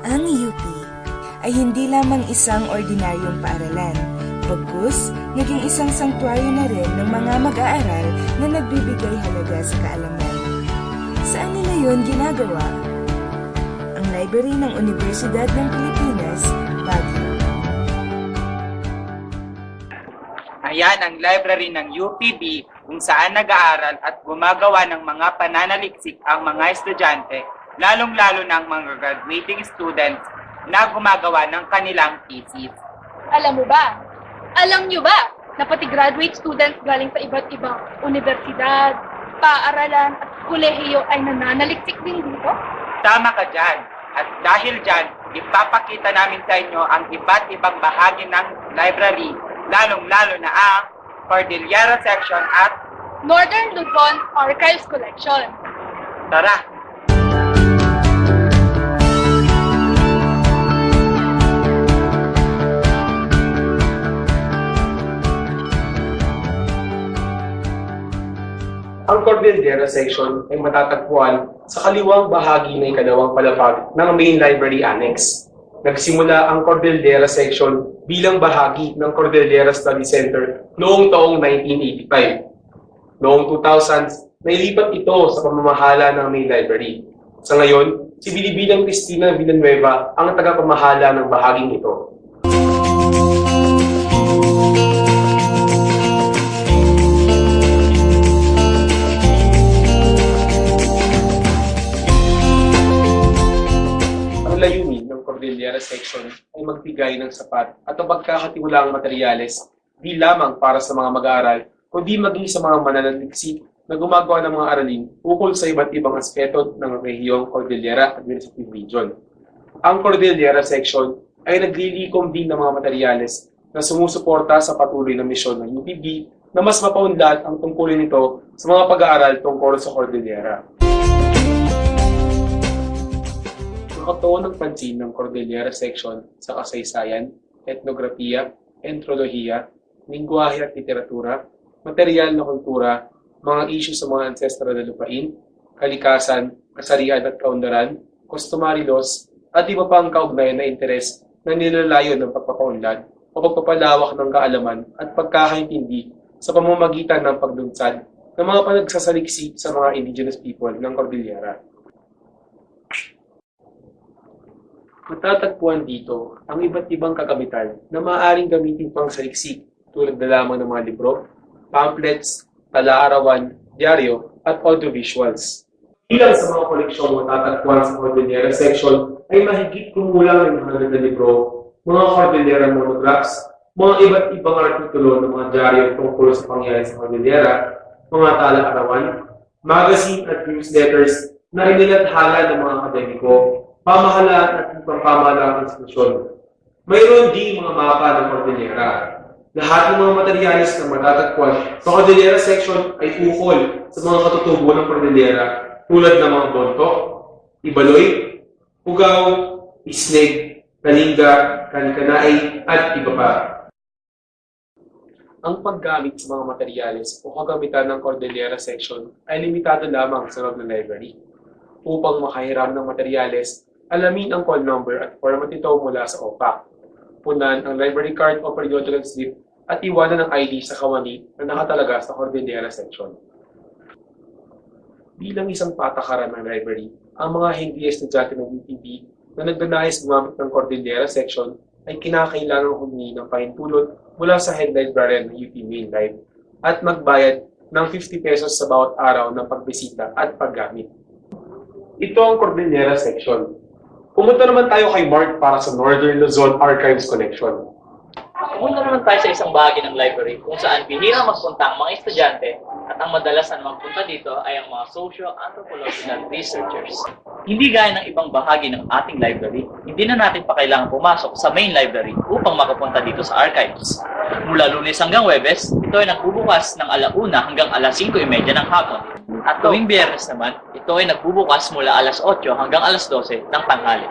Ang UP ay hindi lamang isang ordinaryong paaralan, bagkus naging isang sanktuaryo na rin ng mga mag-aaral na nagbibigay halaga sa kaalaman. Saan nila yun ginagawa? Ang library ng Universidad ng Pilipinas, Baguio. Ayan ang library ng UPB kung saan nag-aaral at gumagawa ng mga pananaliksik ang mga estudyante, lalong-lalo ng mga graduating students na gumagawa ng kanilang thesis. Alam mo ba? Alam nyo ba na pati graduate students galing sa iba't ibang universidad, paaralan at kolehiyo ay nananaliksik din dito? Tama ka dyan. At dahil dyan, ipapakita namin sa inyo ang iba't ibang bahagi ng library, lalong-lalo na ang Cordillera Section at Northern Luzon Archives Collection. Tara! Ang Cordillera Section ay matatagpuan sa kaliwang bahagi ng ikalawang palapag ng Main Library Annex. Nagsimula ang Cordillera Section bilang bahagi ng Cordillera Study Center noong taong 1985. Noong 2000, nailipat ito sa pamamahala ng Main Library. Sa ngayon, si Binibining Cristina Villanueva ang tagapamahala ng bahaging ito. Layunin ng Cordillera Section ay magbigay ng sapat at mapagkakatiwalaang materyales di lamang para sa mga mag-aaral, kundi maging sa mga mananaliksik na gumagawa ng mga aralin ukol sa iba't ibang aspeto ng rehiyong Cordillera Administrative Region. Ang Cordillera Section ay naglilikom din ng mga materyales na sumusuporta sa patuloy na misyon ng UPB na mas mapaunlad ang tungkulin nito sa mga pag-aaral tungkol sa Cordillera. Nakatuon ng pansin ng Cordillera Section sa kasaysayan, etnografiya, entrolohiya, lingwahe at literatura, material na kultura, mga isyu sa mga ancestral na lupain, kalikasan, kasarian at kaunlaran, customary laws, at iba pang kaugnayan na interes na nilalayon ng pagpapaunlad o pagpapalawak ng kaalaman at pagkakaintindi sa pamamagitan ng paglunsad ng mga panagsasaliksik sa mga indigenous people ng Cordillera. Matatagpuan dito ang iba't ibang kagamitan na maaaring gamitin pang saliksik tulad na lamang ng mga libro, pamphlets, tala-arawan, dyaryo, at audiovisuals. Ilang sa mga koleksyon matatagpuan sa Cordillera Section ay mahigit kumulang ng 100 na libro, mga Cordillera monographs, mga iba't ibang artikulo ng mga dyaryo tungkol sa pangyayari sa Cordillera, mga tala-arawan, magazine at newsletters na inilathala ng mga akademiko, pamahalaan at pamahalaang institusyon. Mayroon din mga mapa ng Cordillera. Lahat ng mga materyales na matatagpuan sa Cordillera Section ay ukol sa mga katutubo ng Cordillera tulad ng mga bontok, ibaloy, pugaw, isnig, kalinga, kanikanaay, at iba pa. Ang paggamit sa mga materyales o kagamitan ng Cordillera Section ay limitado lamang sa loob ng library. Upang makahiram ng materyales, alamin ang call number at format ito mula sa OPA. Punan ang library card o periodical slip at iwanan ang ID sa kawani na nakatalaga sa Cordillera Section. Bilang isang patakaran ng library, ang mga hindi estudyante ng UPB na nagdanais gumamit ng Cordillera Section ay kinakailangang humingi ng pahintulot mula sa head librarian ng UP Main Live at magbayad ng 50 pesos sa bawat araw ng pagbisita at paggamit. Ito ang Cordillera Section. Pumunta naman tayo kay Mark para sa Northern Luzon Archives Collection. Pumunta naman tayo sa isang bahagi ng library kung saan bihirang magpunta ang mga estudyante at ang madalas na magpunta dito ay ang mga socio-anthropological researchers. Hindi gaya ng ibang bahagi ng ating library, hindi na natin pa kailangan pumasok sa main library upang makapunta dito sa archives. Mula Lunes hanggang Huwebes, ito ay nagbubukas ng 1:00 hanggang 5:30 ng hapon. At tuwing Biyernes naman, ito ay nagbubukas mula 8:00 hanggang 12:00 ng tanghali.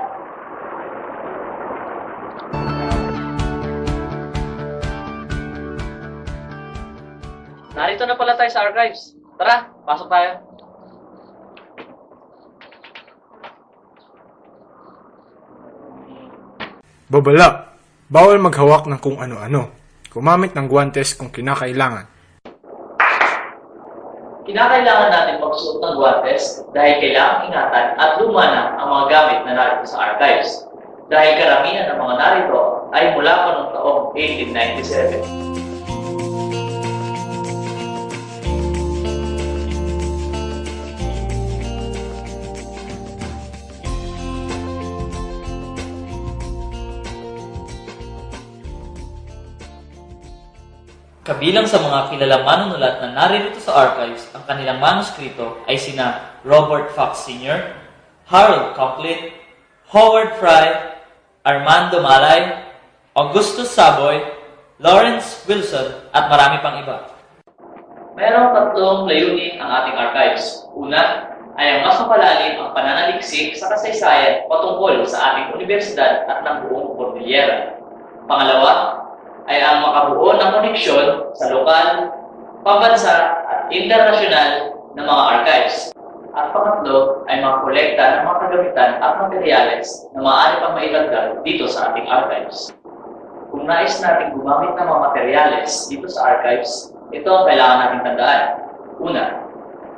Narito na pala tayo sa archives. Tara, pasok tayo. Babala, bawal maghawak ng kung ano-ano. Gumamit ng guwantes kung kinakailangan. Kinakailangan natin magsuot ng guwantes dahil kailangang ingatan at lumana ang mga gamit na narito sa archives. Dahil karamihan ng mga narito ay mula pa noong taong 1897. Kabilang sa mga kilalang manunulat na naririto sa archives, ang kanilang manuskrito ay sina Robert Fox Sr., Harold Conkling, Howard Fry, Armando Malay, Augustus Saboy, Lawrence Wilson, at marami pang iba. Mayroong tatlong layunin ang ating archives. Una ay ang mas mapalalim ang pananaliksik sa kasaysayan patungkol sa ating universidad at ng buong Cordillera. Pangalawa ay ang makabuo ng koneksyon sa lokal, pambansa at internasyonal na mga archives. At pangatlo ay makakolekta ng mga kagamitan at materyales na maaari pang mailagay dito sa ating archives. Kung nais natin gumamit ng mga materyales dito sa archives, ito ang kailangan nating tandaan. Una,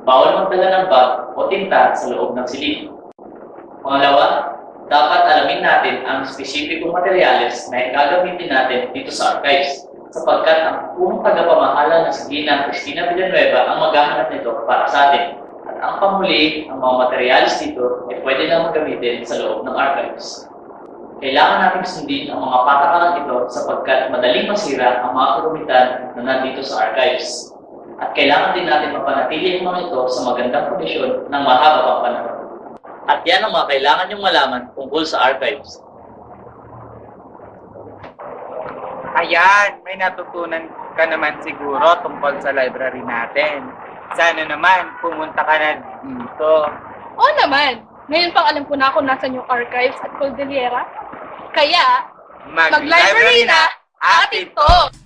bawal magdala ng bag o tinta sa loob ng silid. Pangalawa, dapat alamin natin ang spesipikong materyales na gagamitin natin dito sa archives sapagkat ang punong tagapamahala ng Ginang Cristina Villanueva ang maghahanap nito para sa atin. At ang panghuli, ang mga materyales dito ay pwede lang magamitin sa loob ng archives. Kailangan natin sundin ang mga patakaran ito sapagkat madaling masira ang mga kagamitan na nandito sa archives. At kailangan din natin mapanatili ang mga ito sa magandang kondisyon ng mahaba pang panahon. At yan ang mga kailangan niyong malaman tungkol sa archives. Ayan, may natutunan ka naman siguro tungkol sa library natin. Sana naman, pumunta ka na dito. Oo naman. Ngayon pang alam ko na kung nasan yung archives at Cordillera. Kaya, mag-library na atin to!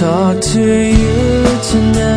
Talk to you tonight.